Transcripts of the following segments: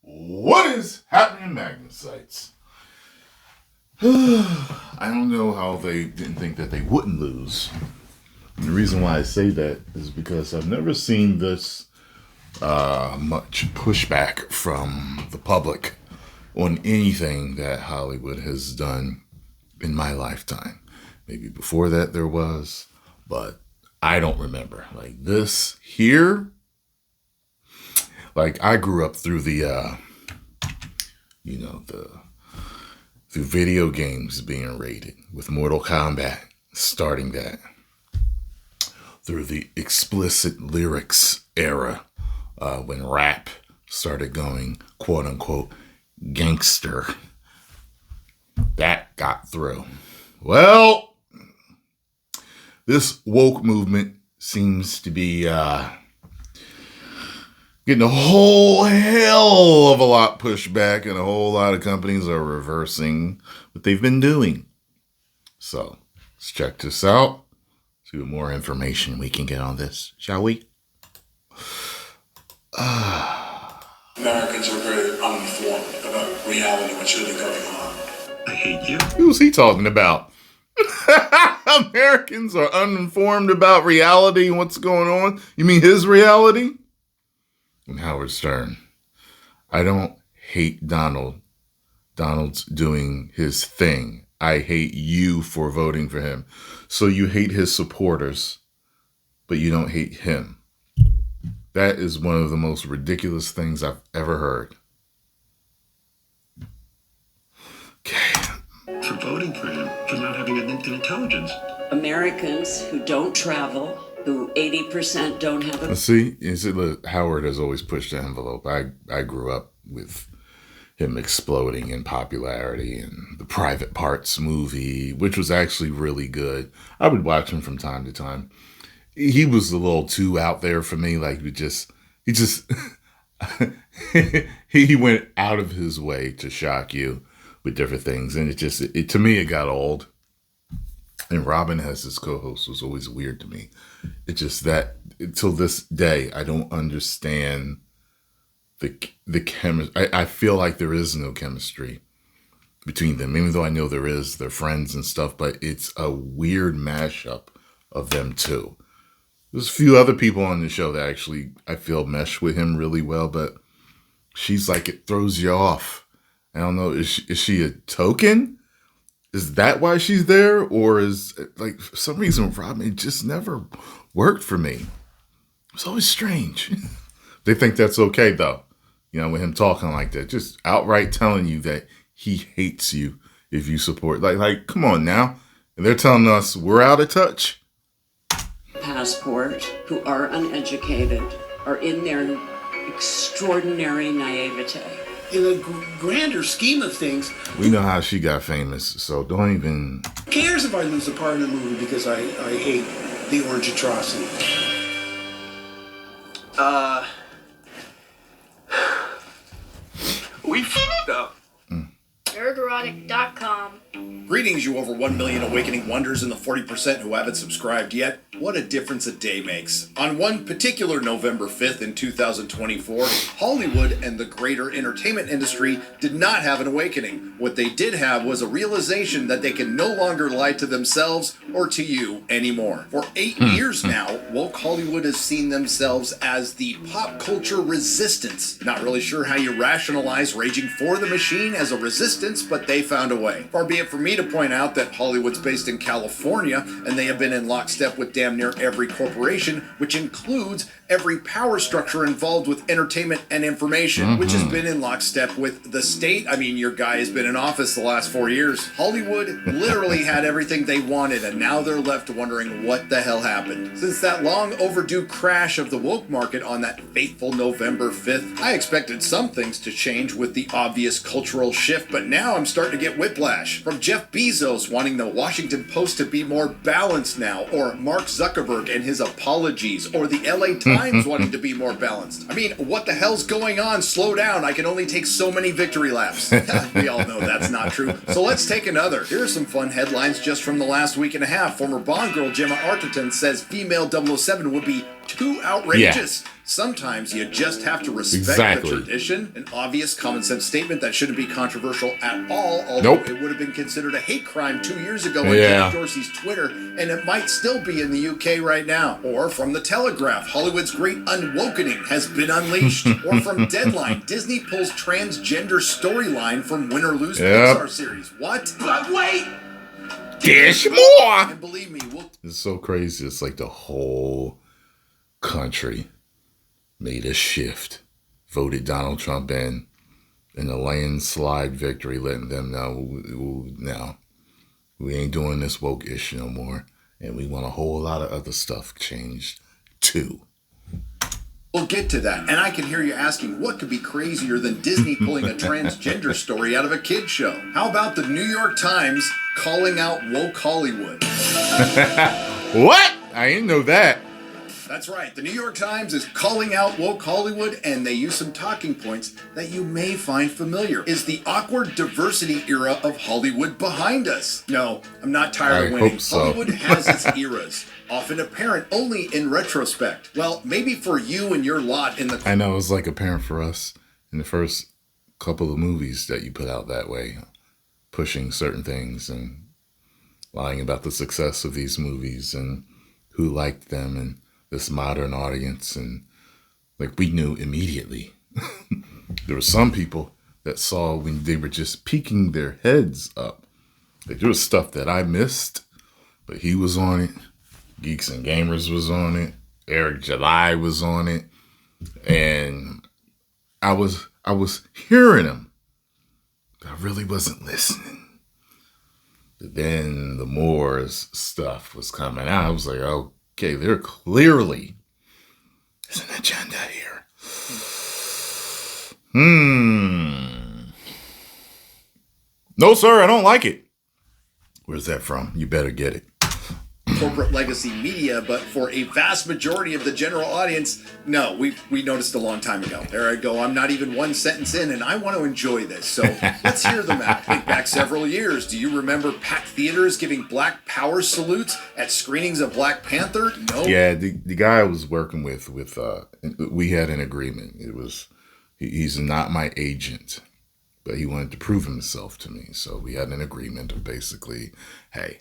What is happening, Magnus sites? I don't know how they didn't think that they wouldn't lose. And the reason why I say that is because I've never seen this much pushback from the public on anything that Hollywood has done in my lifetime. Maybe before that there was, but I don't remember. Like this here, like I grew up through the through video games being rated, with Mortal Kombat starting that, through the explicit lyrics era, when rap started going quote unquote gangster. That got through. Well, this woke movement seems to be getting a whole hell of a lot pushed back, and a whole lot of companies are reversing what they've been doing. So let's check this out. See what more information we can get on this, shall we? Americans are very uninformed about reality, what's really going on. I hate you. Who's he talking about? Americans are uninformed about reality and what's going on? You mean his reality? And Howard Stern. I don't hate Donald. Donald's doing his thing. I hate you for voting for him. So you hate his supporters, but you don't hate him. That is one of the most ridiculous things I've ever heard. Okay. For voting for him, for not having an intelligence. Americans who don't travel, who 80% don't have a... See, look, Howard has always pushed the envelope. I grew up with him exploding in popularity, and the Private Parts movie, which was actually really good. I would watch him from time to time. He was a little too out there for me. Like he just he went out of his way to shock you with different things, and it to me it got old. And Robin as his co-host was always weird to me. It just that until this day I don't understand the chemistry. I feel like there is no chemistry between them, even though I know there is. They're friends and stuff, but it's a weird mashup of them two. There's a few other people on the show that actually I feel mesh with him really well, but she's like, it throws you off. I don't know. Is she a token? Is that why she's there? Or is, like, for some reason, Robin, it just never worked for me. It's always strange. They think that's okay, though. You know, with him talking like that, just outright telling you that he hates you if you support. Like, come on now. And they're telling us we're out of touch. Passport, who are uneducated, are in their extraordinary naivete. In the grander scheme of things, we know how she got famous, so don't even... Who cares if I lose a part in the movie because I hate the orange atrocity? We f***ed up. nerdrotic.com. Greetings, you over 1 million awakening wonders and the 40% who haven't subscribed yet. What a difference a day makes. On one particular November 5th in 2024, Hollywood and the greater entertainment industry did not have an awakening. What they did have was a realization that they can no longer lie to themselves or to you anymore. For 8 years now, woke Hollywood has seen themselves as the pop culture resistance. Not really sure how you rationalize raging for the machine as a resistance, but they found a way. Far be it for me to point out that Hollywood's based in California, and they have been in lockstep with damn near every corporation, which includes every power structure involved with entertainment and information, which has been in lockstep with the state. I mean, your guy has been in office the last 4 years. Hollywood literally had everything they wanted, and now they're left wondering what the hell happened. Since that long overdue crash of the woke market on that fateful November 5th, I expected some things to change with the obvious cultural shift, but now I'm starting to get whiplash. From Jeff Bezos wanting the Washington Post to be more balanced now, or Mark Zuckerberg and his apologies, or the LA Times wanting to be more balanced. I mean, what the hell's going on? Slow down. I can only take so many victory laps. We all know that's not true. So let's take another. Here are some fun headlines just from the last week and a half. Former Bond girl Gemma Arterton says female 007 would be too outrageous. Sometimes you just have to respect Exactly. the tradition. An obvious common sense statement that shouldn't be controversial at all, although it would have been considered a hate crime 2 years ago on Jack Dorsey's Twitter, and it might still be in the UK right now. Or from The Telegraph, Hollywood's great unwokening has been unleashed. Or from Deadline, Disney pulls transgender storyline from Win or Lose Pixar series. What? But wait! There's more! And believe me, it's so crazy. It's like the whole country made a shift, voted Donald Trump in a landslide victory, letting them know, now, we ain't doing this woke issue no more, and we want a whole lot of other stuff changed, too. We'll get to that, and I can hear you asking, what could be crazier than Disney pulling a transgender story out of a kid's show? How about the New York Times calling out woke Hollywood? What? I didn't know that. That's right. The New York Times is calling out woke Hollywood, and they use some talking points that you may find familiar. Is the awkward diversity era of Hollywood behind us? No, I'm not tired of winning. Hope so. Hollywood has its eras, often apparent only in retrospect. Well, maybe for you and your lot in the... I know, it was like apparent for us in the first couple of movies that you put out that way, pushing certain things and lying about the success of these movies and who liked them and this modern audience, and like we knew immediately. There were some people that saw when they were just peeking their heads up. Like there was stuff that I missed, but he was on it. Geeks and Gamers was on it. Eric July was on it, and I was hearing him, but I really wasn't listening. But then the more stuff was coming out, I was like, oh. Okay, there clearly is an agenda here. No, sir, I don't like it. Where's that from? You better get it. Corporate legacy media, but for a vast majority of the general audience, no, we noticed a long time ago. There I go. I'm not even one sentence in, and I want to enjoy this. So let's hear them out. Think back several years. Do you remember packed theaters giving Black Power salutes at screenings of Black Panther? No. Yeah, the guy I was working with we had an agreement. It was he's not my agent, but he wanted to prove himself to me. So we had an agreement of basically, hey,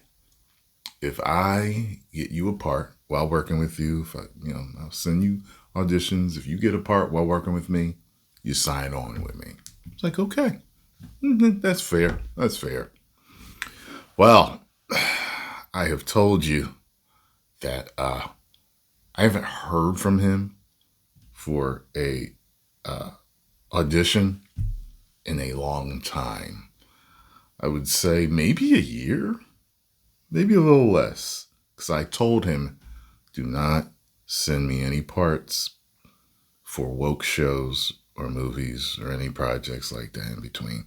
if I get you a part while working with you, I'll send you auditions. If you get a part while working with me, you sign on with me. It's like, okay, that's fair. That's fair. Well, I have told you that I haven't heard from him for a audition in a long time. I would say maybe a year. Maybe a little less, because I told him, do not send me any parts for woke shows or movies or any projects like that in between.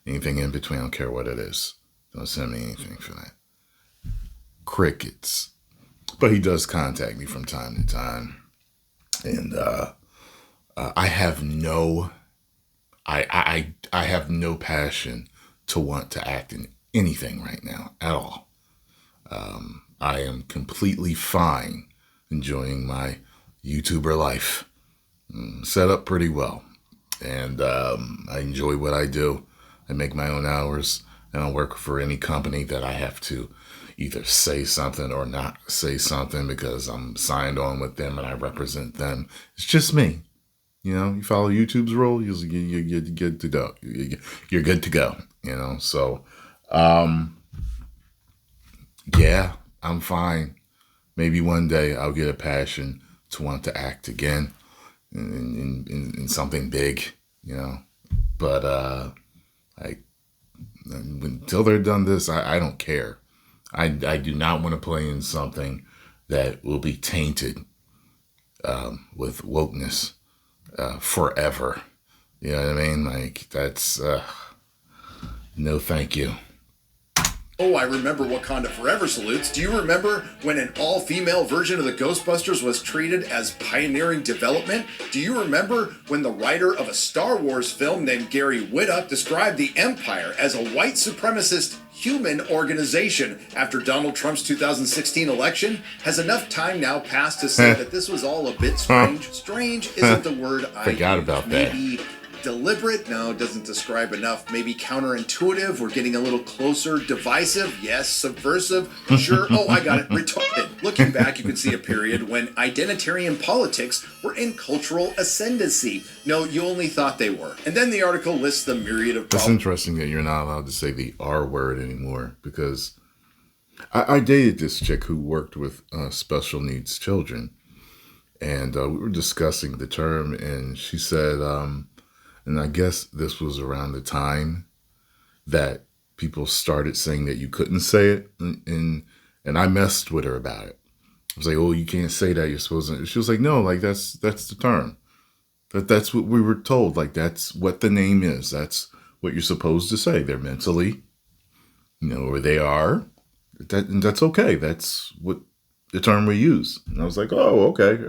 Anything in between, I don't care what it is. Don't send me anything for that. Crickets. But he does contact me from time to time. And I have no passion to want to act in anything right now at all. I am completely fine enjoying my YouTuber life. Set up pretty well. And I enjoy what I do. I make my own hours. I don't work for any company that I have to either say something or not say something because I'm signed on with them and I represent them. It's just me. You follow YouTube's rule, you're good to go. You're good to go, So, yeah, I'm fine. Maybe one day I'll get a passion to want to act again in something big, But until they're done this, I don't care. I do not want to play in something that will be tainted with wokeness forever. You know what I mean? Like, that's no thank you. Oh, I remember Wakanda Forever salutes. Do you remember when an all-female version of the Ghostbusters was treated as pioneering development? Do you remember when the writer of a Star Wars film named Gary Whitta described the Empire as a white supremacist human organization after Donald Trump's 2016 election? Has enough time now passed to say that this was all a bit strange? Strange isn't the word I Forgot use. about that. Maybe deliberate? No, it doesn't describe enough. Maybe counterintuitive? We're getting a little closer. Divisive? Yes. Subversive? Sure. Oh, I got it. Retarded. Looking back, you can see a period when identitarian politics were in cultural ascendancy. No, you only thought they were. And then the article lists the myriad of It's problems. interesting that you're not allowed to say the R word anymore, because I dated this chick who worked with special needs children, and we were discussing the term, and she said, and I guess this was around the time that people started saying that you couldn't say it, and I messed with her about it. I was like, "Oh, you can't say that. You're supposed to." She was like, "No, like that's the term. That's what we were told. Like that's what the name is. That's what you're supposed to say. They're mentally, or they are. And that's okay. That's what the term we use." And I was like, "Oh, okay.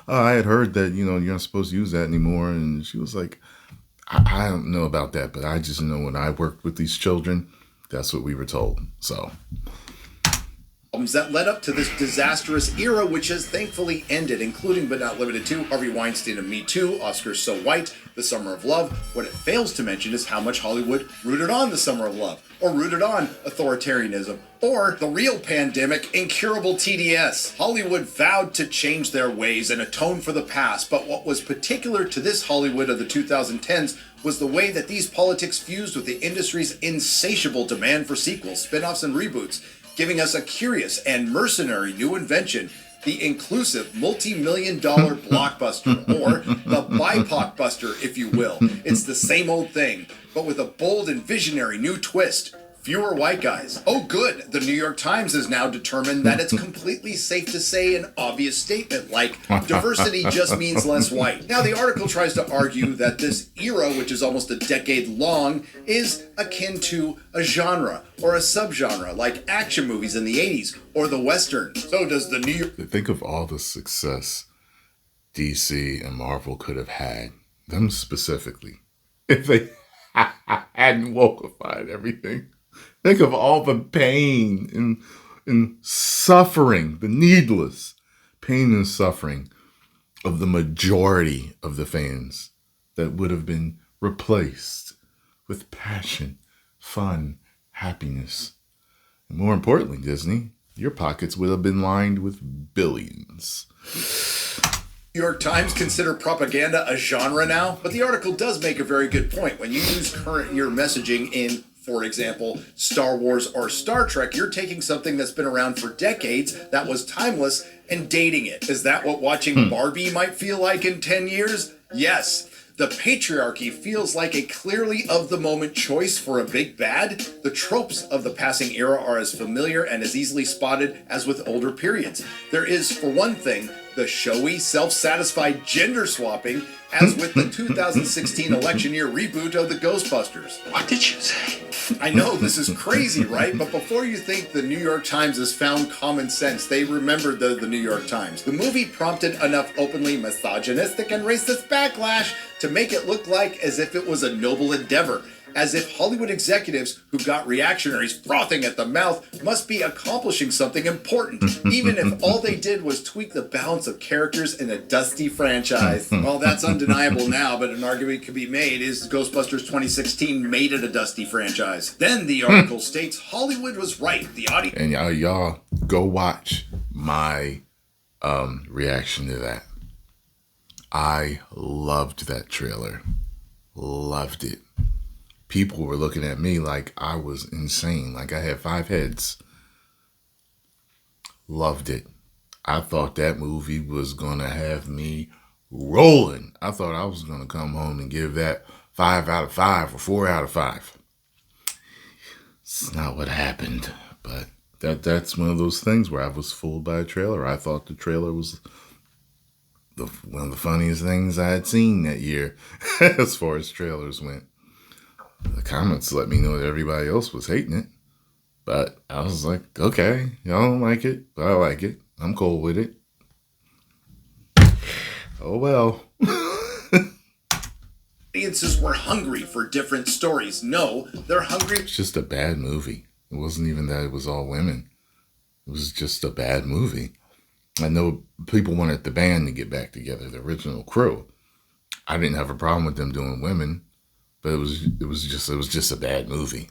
I had heard that, you're not supposed to use that anymore." And she was like, I don't know about that, but I just know when I worked with these children, that's what we were told." So That led up to this disastrous era, which has thankfully ended, including but not limited to Harvey Weinstein and Me Too, Oscars So White, The Summer of Love. What it fails to mention is how much Hollywood rooted on The Summer of Love, or rooted on authoritarianism, or the real pandemic, incurable TDS. Hollywood vowed to change their ways and atone for the past, but what was particular to this Hollywood of the 2010s was the way that these politics fused with the industry's insatiable demand for sequels, spin-offs, and reboots, giving us a curious and mercenary new invention, the inclusive multi-million-dollar blockbuster, or the BIPOC buster, if you will. It's the same old thing, but with a bold and visionary new twist. Fewer white guys. Oh good, the New York Times has now determined that it's completely safe to say an obvious statement like, diversity just means less white. Now the article tries to argue that this era, which is almost a decade long, is akin to a genre or a subgenre like action movies in the 80s or the Western. So does the New York... think of all the success DC and Marvel could have had, them specifically, if they hadn't wokeified everything. Think of all the pain and suffering, the needless pain and suffering of the majority of the fans that would have been replaced with passion, fun, happiness. And more importantly, Disney, your pockets would have been lined with billions. New York Times consider propaganda a genre now, but the article does make a very good point. When you use current year messaging in, for example, Star Wars or Star Trek, you're taking something that's been around for decades, that was timeless, and dating it. Is that what watching Barbie might feel like in 10 years? Yes. The patriarchy feels like a clearly of-the-moment choice for a big bad. The tropes of the passing era are as familiar and as easily spotted as with older periods. There is, for one thing, the showy, self-satisfied gender swapping, as with the 2016 election year reboot of the Ghostbusters. What did you say? I know, this is crazy, right? But before you think the New York Times has found common sense, they remembered the New York Times. The movie prompted enough openly misogynistic and racist backlash to make it look like as if it was a noble endeavor. As if Hollywood executives who got reactionaries frothing at the mouth must be accomplishing something important, even if all they did was tweak the balance of characters in a dusty franchise. Well, that's undeniable now, but an argument could be made is Ghostbusters 2016 made it a dusty franchise. Then the article states Hollywood was right. The audience... And y'all go watch my reaction to that. I loved that trailer. Loved it. People were looking at me like I was insane, like I had 5 heads. Loved it. I thought that movie was going to have me rolling. I thought I was going to come home and give that 5 out of 5 or 4 out of 5. It's not what happened, but that's one of those things where I was fooled by a trailer. I thought the trailer was one of the funniest things I had seen that year as far as trailers went. The comments let me know that everybody else was hating it. But I was like, okay, y'all don't like it, but I like it. I'm cool with it. Oh, well. Audiences were hungry for different stories. No, they're hungry. It's just a bad movie. It wasn't even that it was all women. It was just a bad movie. I know people wanted the band to get back together, the original crew. I didn't have a problem with them doing women, but it was just a bad movie.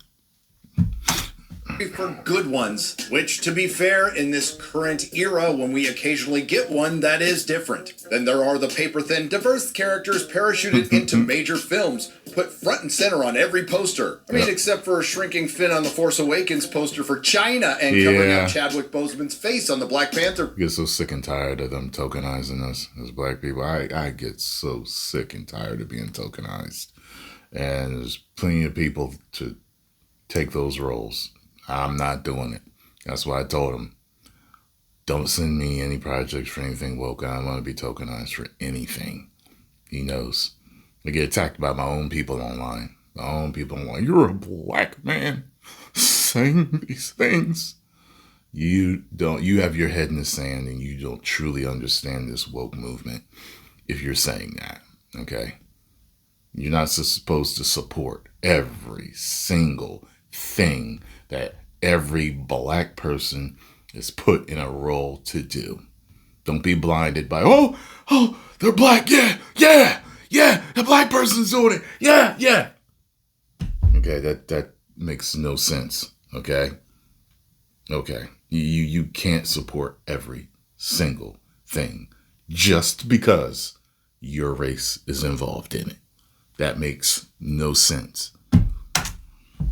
For good ones, which, to be fair, in this current era, when we occasionally get one, that is different. Then there are the paper-thin, diverse characters parachuted into major films, put front and center on every poster. I mean, except for a shrinking Finn on the Force Awakens poster for China and covering up Chadwick Boseman's face on the Black Panther. I get so sick and tired of them tokenizing us as black people. I get so sick and tired of being tokenized. And there's plenty of people to take those roles. I'm not doing it. That's why I told him, don't send me any projects for anything woke. I don't want to be tokenized for anything. He knows. I get attacked by my own people online. My own people online. You're a black man saying these things. You have your head in the sand and you don't truly understand this woke movement if you're saying that, okay? You're not supposed to support every single thing that every black person is put in a role to do. Don't be blinded by, oh, they're black, yeah, the black person's doing it, yeah. Okay, that makes no sense, okay? Okay, you can't support every single thing just because your race is involved in it. That makes no sense.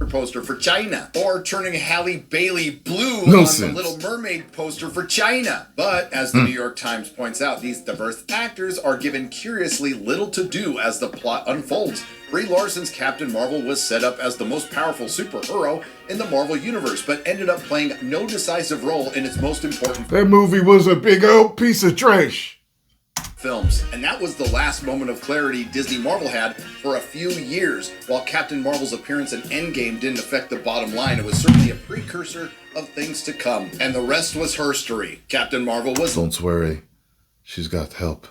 Poster for China, or turning Halle Bailey blue No on sense. the Little Mermaid poster for China. But as the New York Times points out, these diverse actors are given curiously little to do as the plot unfolds. Brie Larson's Captain Marvel was set up as the most powerful superhero in the Marvel Universe, but ended up playing no decisive role in its most important That movie was a big old piece of trash. films. And that was the last moment of clarity Disney Marvel had for a few years. While Captain Marvel's appearance in Endgame didn't affect the bottom line, it was certainly a precursor of things to come. And the rest was herstory. Captain Marvel was Don't worry, she's got help.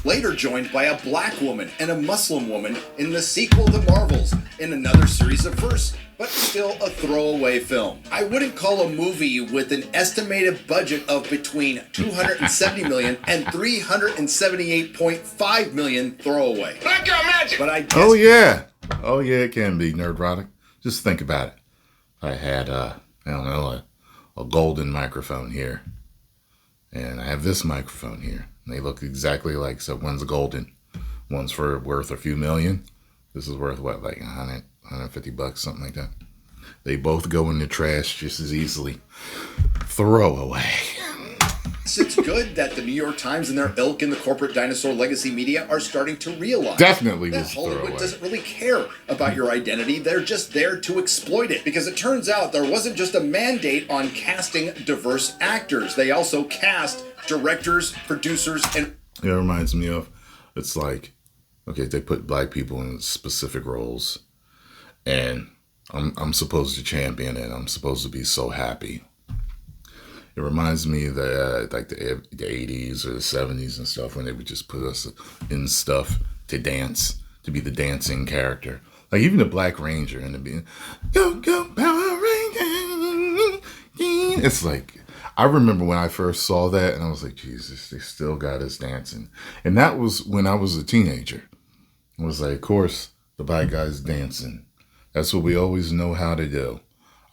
later joined by a black woman and a Muslim woman in the sequel The Marvels, in another series of firsts, but still a throwaway film. I wouldn't call a movie with an estimated budget of between $270 million and $378.5 million throwaway. Black girl magic! But I guess Oh yeah, it can be nerdrotic. Just think about it. I had a golden microphone here, and I have this microphone here. They look exactly like, so one's a golden, one's worth a few million. This is worth what, like $100, $150, something like that. They both go in the trash just as easily. Throw away. it's good that the New York Times and their ilk in the corporate dinosaur legacy media are starting to realize Definitely that was Hollywood throwaway. doesn't really care about your identity. They're just there to exploit it. Because it turns out there wasn't just a mandate on casting diverse actors. They also cast directors, producers, and It reminds me of, it's like, okay, they put black people in specific roles, and I'm supposed to champion it. I'm supposed to be so happy. It reminds me of like the 80s or the 70s and stuff, when they would just put us in stuff to dance, to be the dancing character. Like even the Black Ranger and the being, go Power Ranger. It's like, I remember when I first saw that and I was like, Jesus, they still got us dancing. And that was when I was a teenager. It was like, of course, the black guy's dancing. That's what we always know how to do.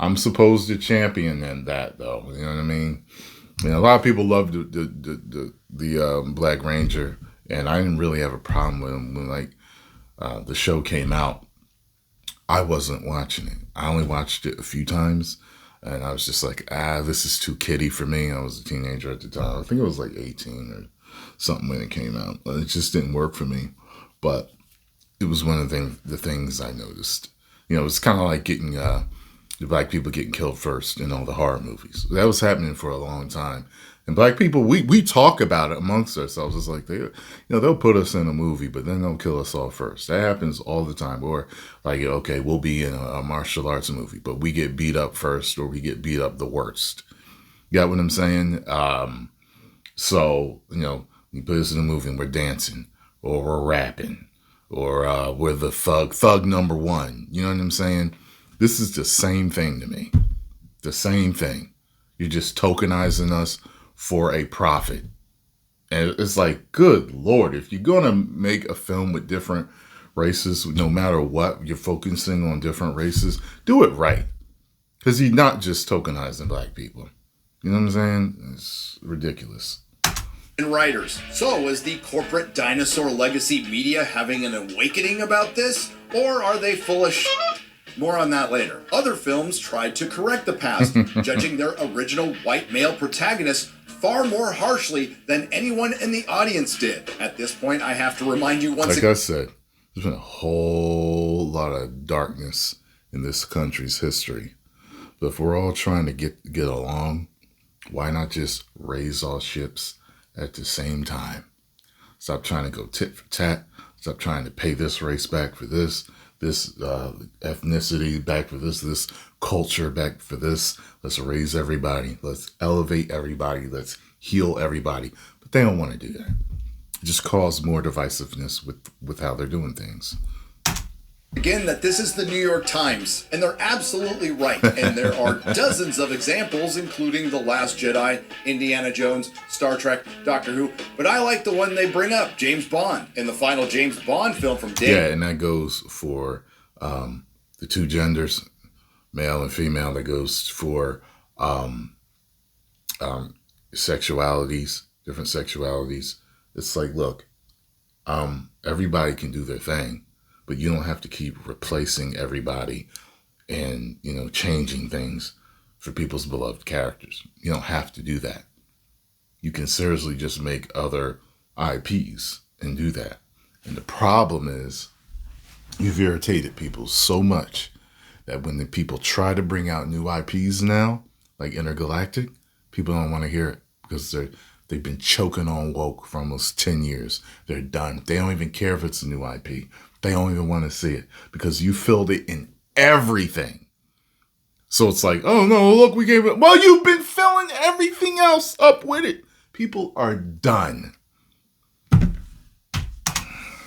I'm supposed to champion that, though. You know what I mean? A lot of people love the Black Ranger, and I didn't really have a problem with him when the show came out. I wasn't watching it. I only watched it a few times, and I was just like, this is too kiddie for me. I was a teenager at the time. I think I was like 18 or something when it came out. It just didn't work for me. But it was one of the things I noticed. You know, it's kind of like getting the black people getting killed first in all the horror movies. That was happening for a long time. And black people, we talk about it amongst ourselves. It's like they'll put us in a movie, but then they'll kill us all first. That happens all the time. Or like, okay, we'll be in a martial arts movie, but we get beat up first, or we get beat up the worst. You got what I'm saying? So, you put us in a movie and we're dancing, or we're rapping, or we're the thug number one. You know what I'm saying? This is the same thing to me. The same thing. You're just tokenizing us for a profit. And it's like, good Lord, if you're going to make a film with different races, no matter what, you're focusing on different races, do it right. Because you're not just tokenizing black people. You know what I'm saying? It's ridiculous. And writers. So is the corporate dinosaur legacy media having an awakening about this? Or are they full of shit? More on that later. Other films tried to correct the past, judging their original white male protagonists far more harshly than anyone in the audience did. At this point, I have to remind you once again. Like I said, there's been a whole lot of darkness in this country's history. But if we're all trying to get along, why not just raise all ships at the same time? Stop trying to go tit for tat. Stop trying to pay this race back for this ethnicity back for this culture back for this. Let's raise everybody. Let's elevate everybody. Let's heal everybody. But they don't want to do that. It just causes more divisiveness with how they're doing things. Again, that this is the New York Times, and they're absolutely right. And there are dozens of examples, including The Last Jedi, Indiana Jones, Star Trek, Doctor Who. But I like the one they bring up, James Bond, in the final James Bond film from Dave. Yeah, and that goes for the two genders, male and female. That goes for sexualities, different sexualities. It's like, look, everybody can do their thing. But you don't have to keep replacing everybody and, changing things for people's beloved characters. You don't have to do that. You can seriously just make other IPs and do that. And the problem is you've irritated people so much that when the people try to bring out new IPs now, like Intergalactic, people don't want to hear it because they've been choking on woke for almost 10 years. They're done. They don't even care if it's a new IP. They don't even want to see it because you filled it in everything. So it's like, oh no, look, we gave it. Well, you've been filling everything else up with it. People are done.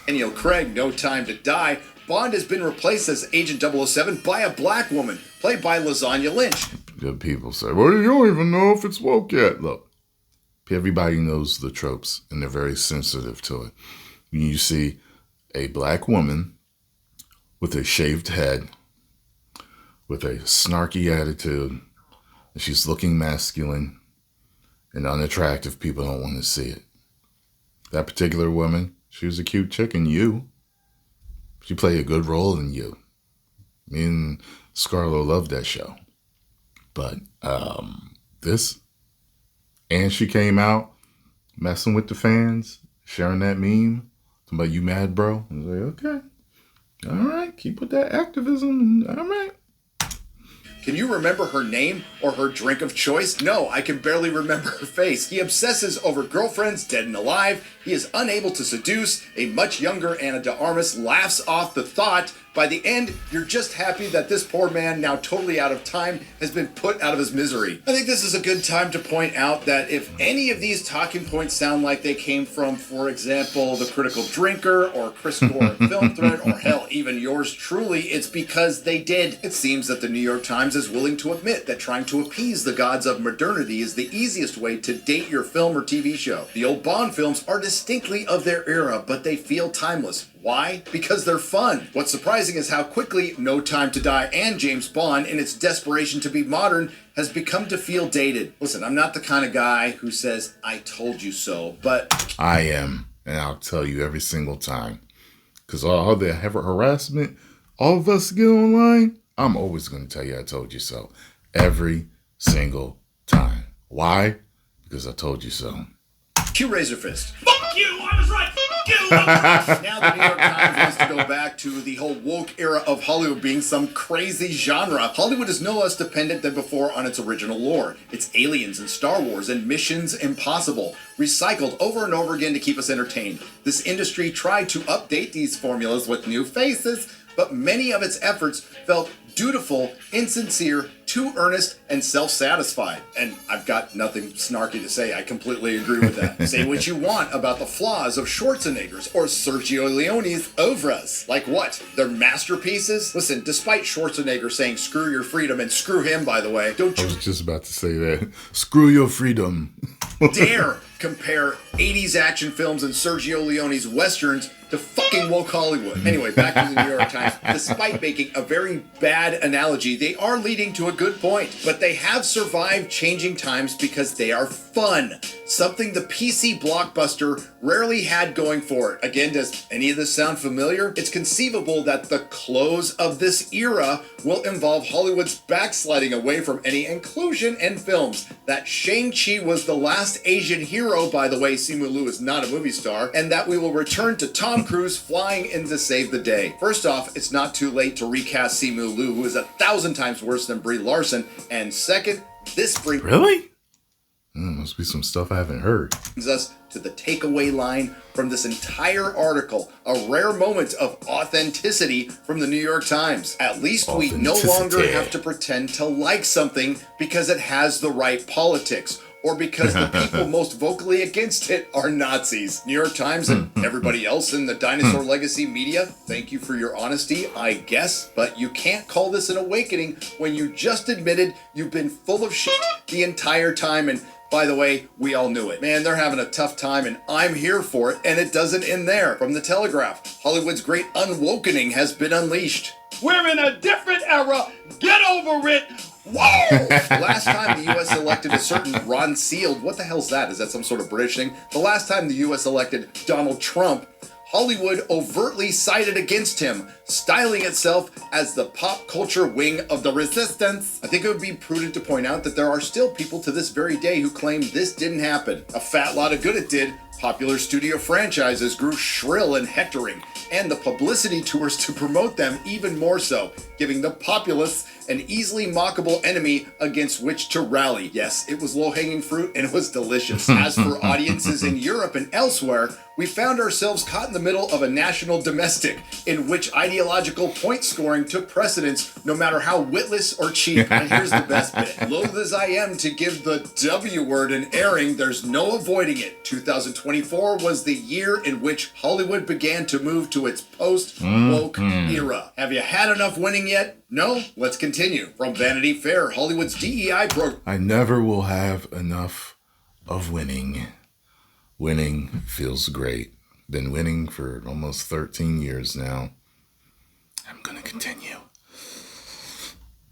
Daniel Craig, No Time to Die. Bond has been replaced as Agent 007 by a black woman, played by Lasagna Lynch. Good people say, well, you don't even know if it's woke yet. Look, everybody knows the tropes and they're very sensitive to it. When you see a black woman with a shaved head, with a snarky attitude, and she's looking masculine and unattractive, people don't want to see it. That particular woman, she was a cute chick in You. She played a good role in You. Me and Scarlo loved that show. But this, and she came out messing with the fans, sharing that meme. But you mad, bro? I was like, okay. All right. Keep with that activism. All right. Can you remember her name or her drink of choice? No, I can barely remember her face. He obsesses over girlfriends, dead and alive. He is unable to seduce. A much younger Ana de Armas laughs off the thought. By the end, you're just happy that this poor man, now totally out of time, has been put out of his misery. I think this is a good time to point out that if any of these talking points sound like they came from, for example, The Critical Drinker or Chris Gore Film Thread, or hell, even yours truly, it's because they did. It seems that the New York Times is willing to admit that trying to appease the gods of modernity is the easiest way to date your film or TV show. The old Bond films are distinctly of their era, but they feel timeless. Why? Because they're fun. What's surprising is how quickly No Time to Die and James Bond, in its desperation to be modern, has become to feel dated. Listen, I'm not the kind of guy who says, I told you so, but I am, and I'll tell you every single time. Because all the harassment all of us get online, I'm always going to tell you I told you so. Every single time. Why? Because I told you so. Cue Razor Fist. Fuck you! I was right! Fuck you! Now the New York Times wants to go back to the whole woke era of Hollywood being some crazy genre, Hollywood is no less dependent than before on its original lore. It's aliens and Star Wars and Missions Impossible, recycled over and over again to keep us entertained. This industry tried to update these formulas with new faces, but many of its efforts felt dutiful, insincere, too earnest, and self-satisfied. And I've got nothing snarky to say. I completely agree with that. Say what you want about the flaws of Schwarzenegger's or Sergio Leone's oeuvres. Like what? They're masterpieces? Listen, despite Schwarzenegger saying screw your freedom, and screw him, by the way, don't I you was just about to say that. Screw your freedom. dare compare 80s action films and Sergio Leone's westerns to fucking woke Hollywood. Anyway, back to the New York Times. Despite making a very bad analogy, they are leading to a good point. But they have survived changing times because they are fun. Something the PC blockbuster rarely had going for it. Again, does any of this sound familiar? It's conceivable that the close of this era will involve Hollywood's backsliding away from any inclusion in films. That Shang-Chi was the last Asian hero, by the way, Simu Liu is not a movie star, and that we will return to Tom Cruise flying in to save the day. First off, it's not too late to recast Simu Liu, who is 1,000 times worse than Brie Larson, and second, this brings Really? Must be some stuff I haven't heard. us to the takeaway line from this entire article, a rare moment of authenticity from the New York Times. At least we no longer have to pretend to like something because it has the right politics, or because the people most vocally against it are Nazis. New York Times and everybody else in the dinosaur legacy media, thank you for your honesty, I guess, but you can't call this an awakening when you just admitted you've been full of shit the entire time. And by the way, we all knew it. Man, they're having a tough time, and I'm here for it, and it doesn't end there. From the Telegraph, Hollywood's great unwokening has been unleashed. We're in a different era. Get over it. Whoa! Last time the U.S. elected a certain Ron Sealed, what the hell's that? Is that some sort of British thing? The last time the U.S. elected Donald Trump, Hollywood overtly sided against him, styling itself as the pop culture wing of the resistance. I think it would be prudent to point out that there are still people to this very day who claim this didn't happen. A fat lot of good it did. Popular studio franchises grew shrill and hectoring, and the publicity tours to promote them even more so, giving the populace an easily mockable enemy against which to rally. Yes, it was low-hanging fruit and it was delicious. As for audiences in Europe and elsewhere, we found ourselves caught in the middle of a national domestic in which ideological point scoring took precedence no matter how witless or cheap. And here's the best bit. Loath as I am to give the W word an airing, there's no avoiding it. 2024 was the year in which Hollywood began to move to its post-woke era. Have you had enough winning yet? No? Let's continue. From Vanity Fair, Hollywood's DEI program. I never will have enough of winning. Winning feels great. Been winning for almost 13 years now. I'm going to continue.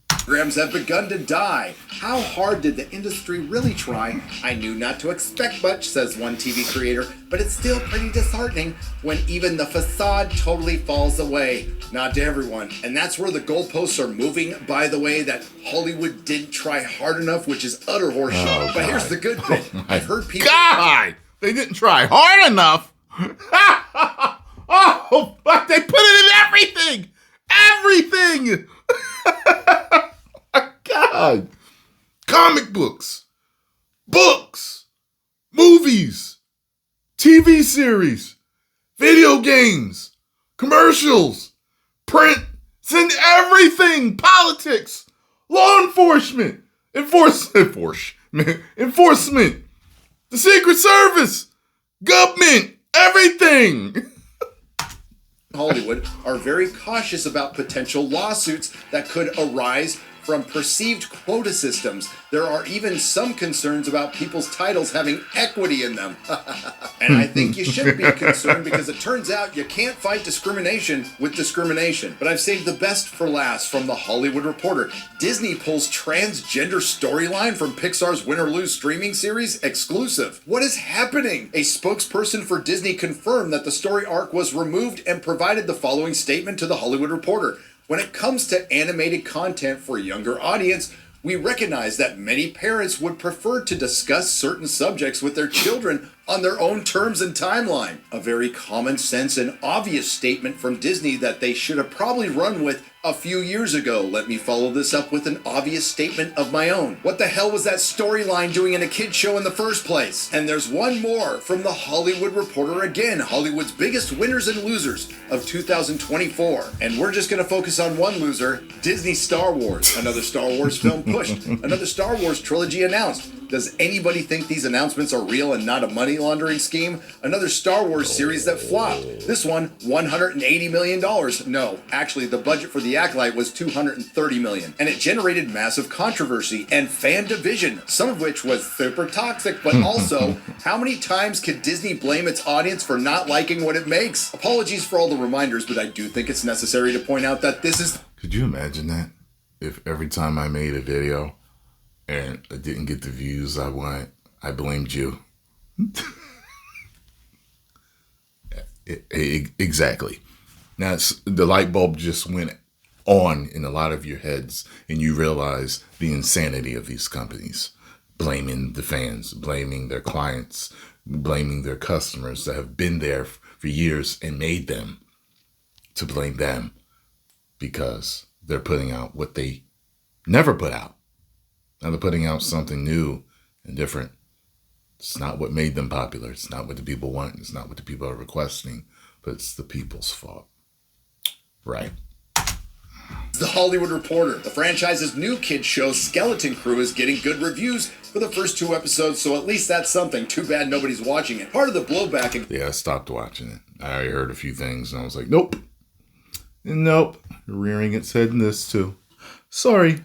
Programs have begun to die. How hard did the industry really try? I knew not to expect much, says one TV creator, but it's still pretty disheartening when even the facade totally falls away. Not to everyone. And that's where the goalposts are moving, by the way, that Hollywood didn't try hard enough, which is utter horseshit. Oh, but here's the good bit. I've heard people... God! They didn't try hard enough. Oh, but they put it in everything. Everything. God. Comic books, movies, TV series, video games, commercials, print, and everything. Politics, law enforcement, enforcement, the Secret Service, government, everything. Hollywood are very cautious about potential lawsuits that could arise from perceived quota systems. There are even some concerns about people's titles having equity in them. And I think you should be concerned because it turns out you can't fight discrimination with discrimination. But I've saved the best for last from the Hollywood Reporter. Disney pulls transgender storyline from Pixar's Win or Lose streaming series exclusive. What is happening? A spokesperson for Disney confirmed that the story arc was removed and provided the following statement to the Hollywood Reporter. When it comes to animated content for a younger audience, we recognize that many parents would prefer to discuss certain subjects with their children on their own terms and timeline. A very common sense and obvious statement from Disney that they should have probably run with a few years ago. Let me follow this up with an obvious statement of my own. What the hell was that storyline doing in a kid's show in the first place? And there's one more from the Hollywood Reporter again, Hollywood's biggest winners and losers of 2024. And we're just going to focus on one loser, Disney Star Wars. Another Star Wars film pushed. Another Star Wars trilogy announced. Does anybody think these announcements are real and not a money laundering scheme? Another Star Wars series that flopped. This one, $180 million. No, actually, the budget for The Acolyte was $230 million. And it generated massive controversy and fan division, some of which was super toxic, but also, how many times can Disney blame its audience for not liking what it makes? Apologies for all the reminders, but I do think it's necessary to point out that this is... Could you imagine that? If every time I made a video and I didn't get the views I wanted, I blamed you. Exactly. Now, the light bulb just went on in a lot of your heads, and you realize the insanity of these companies. Blaming the fans, blaming their clients, blaming their customers that have been there for years and made them, to blame them because they're putting out what they never put out. Now they're putting out something new and different. It's not what made them popular. It's not what the people want. It's not what the people are requesting, but it's the people's fault. Right. The Hollywood Reporter. The franchise's new kids show, Skeleton Crew, is getting good reviews for the first 2 episodes, so at least that's something. Too bad nobody's watching it. Part of the blowback... Yeah, I stopped watching it. I already heard a few things, and I was like, nope. Nope. Rearing its head in this, too. Sorry.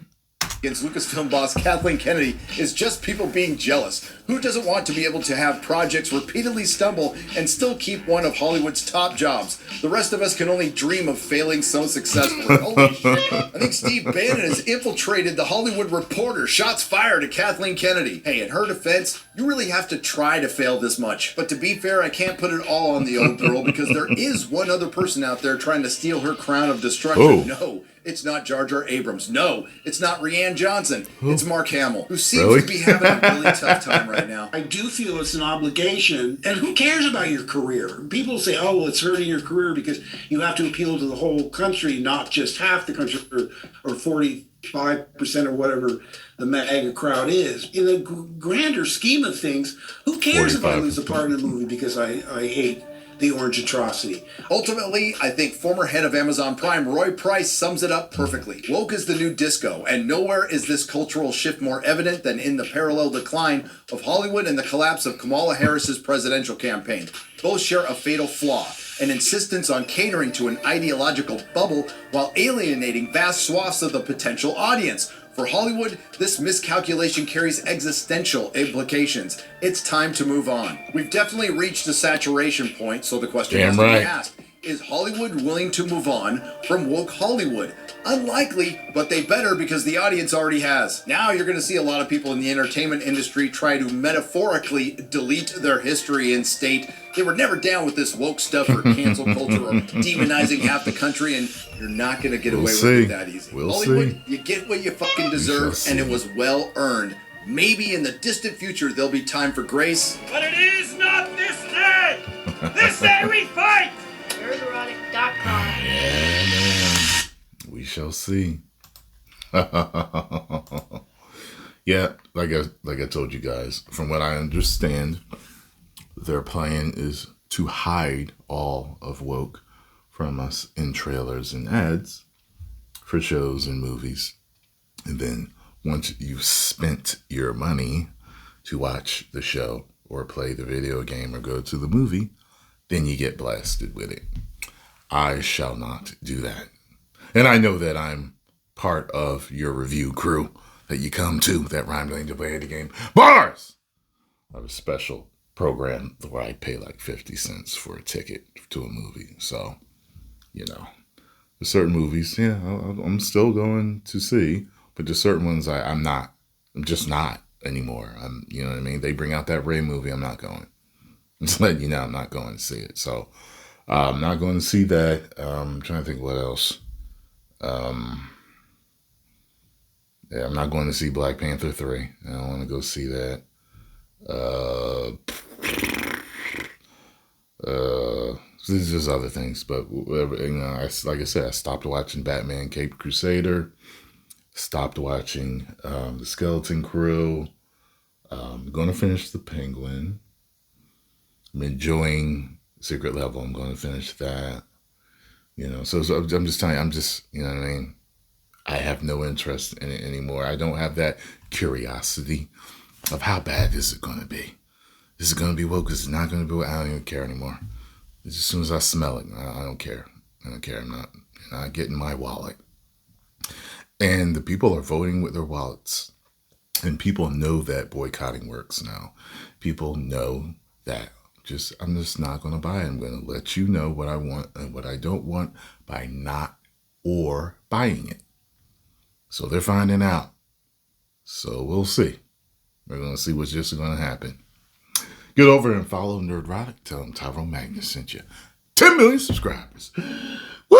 Against Lucasfilm boss Kathleen Kennedy is just people being jealous. Who doesn't want to be able to have projects repeatedly stumble and still keep one of Hollywood's top jobs? The rest of us can only dream of failing so successfully. Holy shit. I think Steve Bannon has infiltrated the Hollywood Reporter. Shots fired at Kathleen Kennedy. Hey, in her defense, you really have to try to fail this much. But to be fair, I can't put it all on the old girl because there is one other person out there trying to steal her crown of destruction. Oh. No. It's not Jar Jar Abrams. No, it's not Rianne Johnson. It's Mark Hamill, who seems to be having a really tough time right now. I do feel it's an obligation, and who cares about your career? People say, oh, well, it's hurting your career because you have to appeal to the whole country, not just half the country, or 45% or whatever the MAGA crowd is. In the grander scheme of things, who cares if I lose a part in a movie because I hate the orange atrocity? Ultimately, I think former head of Amazon Prime Roy Price sums it up perfectly. Woke is the new disco, and nowhere is this cultural shift more evident than in the parallel decline of Hollywood and the collapse of Kamala Harris's presidential campaign. Both share a fatal flaw, an insistence on catering to an ideological bubble while alienating vast swaths of the potential audience. For Hollywood, this miscalculation carries existential implications. It's time to move on. We've definitely reached a saturation point, so the question has to be asked. Is Hollywood willing to move on from woke Hollywood? Unlikely, but they better because the audience already has. Now you're going to see a lot of people in the entertainment industry try to metaphorically delete their history and state they were never down with this woke stuff or cancel culture or demonizing half the country, and you're not going to get away with it that easy. Hollywood, you get what you fucking deserve, and it was well earned. Maybe in the distant future there'll be time for grace. But it is not this day! This day we fight! nerdrotic.com. Yeah, man. We shall see. Yeah, like I told you guys, from what I understand, their plan is to hide all of woke from us in trailers and ads for shows and movies. And then once you've spent your money to watch the show or play the video game or go to the movie, then you get blasted with it. I shall not do that. And I know that I'm part of your review crew that you come to that rhyme lane to play the game. Bars! I have a special program where I pay like 50 cents for a ticket to a movie. So, you know, there's certain movies, yeah, I'm still going to see, but there's certain ones I'm not. I'm just not anymore. You know what I mean? They bring out that Ray movie, I'm not going. I'm just letting you know I'm not going to see it. So I'm not going to see that. I'm trying to think what else. Yeah, I'm not going to see Black Panther 3. I don't want to go see that. There's just other things, but whatever. Like I said, I stopped watching Batman Caped Crusader. Stopped watching The Skeleton Crew. I'm going to finish The Penguin. I'm enjoying Secret Level. I'm going to finish that. So I'm just telling you, you know what I mean? I have no interest in it anymore. I don't have that curiosity of how bad is it going to be. Is it going to be woke? Is it not going to be woke? I don't even care anymore. As soon as I smell it, I don't care. I don't care. I'm not getting my wallet. And the people are voting with their wallets. And people know that boycotting works now. People know that. I'm just not going to buy it. I'm going to let you know what I want and what I don't want by not or buying it. So they're finding out. So we'll see. We're going to see what's just going to happen. Get over and follow Nerdrotic. Tell them Tyrone Magnus sent you. 10 million subscribers. Woo!